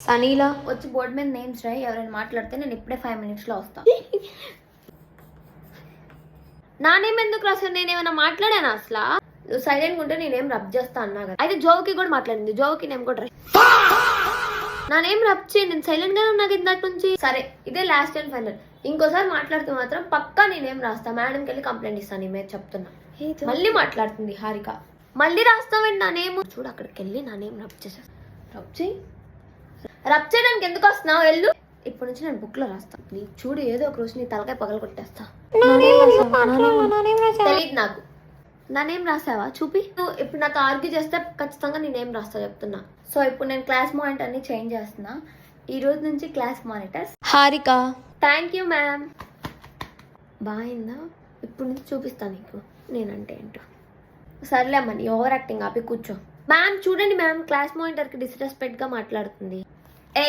సనీలా వచ్చి బోర్డు మీద నేమ్స్ రాయి. ఎవరైనా మాట్లాడితే నేను ఇప్పుడే 5 minutes లో వస్తా. నా నేమ్ ఎందుకు రాసాను? నేను ఏమైనా మాట్లాడాను అసలు? నువ్వు సైలెంట్ ఉంటే నేనేం రబ్ చేస్తా అన్నా కదా. అయితే జోకి కూడా మాట్లాడింది. జోకి నేమ్ కూడా రాయి. నా నేమ్ రబ్ చేయి. నేను సైలెంట్ గానే ఉన్నా ఇందాక నుంచి. సరే ఇదే లాస్ట్ అండ్ ఫైనల్. ఇంకోసారి మాట్లాడితే మాత్రం పక్కా నేనేం రాస్తా. మేడంకి వెళ్ళి కంప్లైంట్ ఇస్తాను. నీ మీద చెప్తున్నా. మళ్ళీ మాట్లాడుతుంది హారిక. మళ్ళీ రాస్తావేంటి నా నేమ్? చూడు అక్కడికి వెళ్ళి నా నేమ్ రబ్ చేసేస్తా. రబ్ చేయి. రబ్ చేయడానికి ఎందుకు వస్తున్నావు? వెళ్ళు. ఇప్పటి నుంచి నేను బుక్ లో రాస్తాను. ప్లీజ్ చూడు, ఏదో ఒక రోజు నీ తలకాయ పగల కొట్టేస్తా. తెలియదు నాకు. నా నేమ్ రాసావా? చూపి. నువ్వు ఇప్పుడు నాతో ఆర్గ్యూ చేస్తే ఖచ్చితంగా నేనేం రాస్తా చెప్తున్నా. సో ఇప్పుడు నేను క్లాస్ మానిటర్ ని చేంజ్ చేస్తున్నా. ఈ రోజు నుంచి class monitors Harika. Thank you ma'am. బాగుందా? ఇప్పుడు నుంచి చూపిస్తా నీకు నేనంటే ఏంటో. సర్లే అమ్మ, నీ ఓవర్ యాక్టింగ్ ఆపి కూర్చో. మ్యామ్ చూడండి మ్యామ్, క్లాస్ మానిటర్ కి డిస్రెస్పెక్ట్ గా మాట్లాడుతుంది. ఏ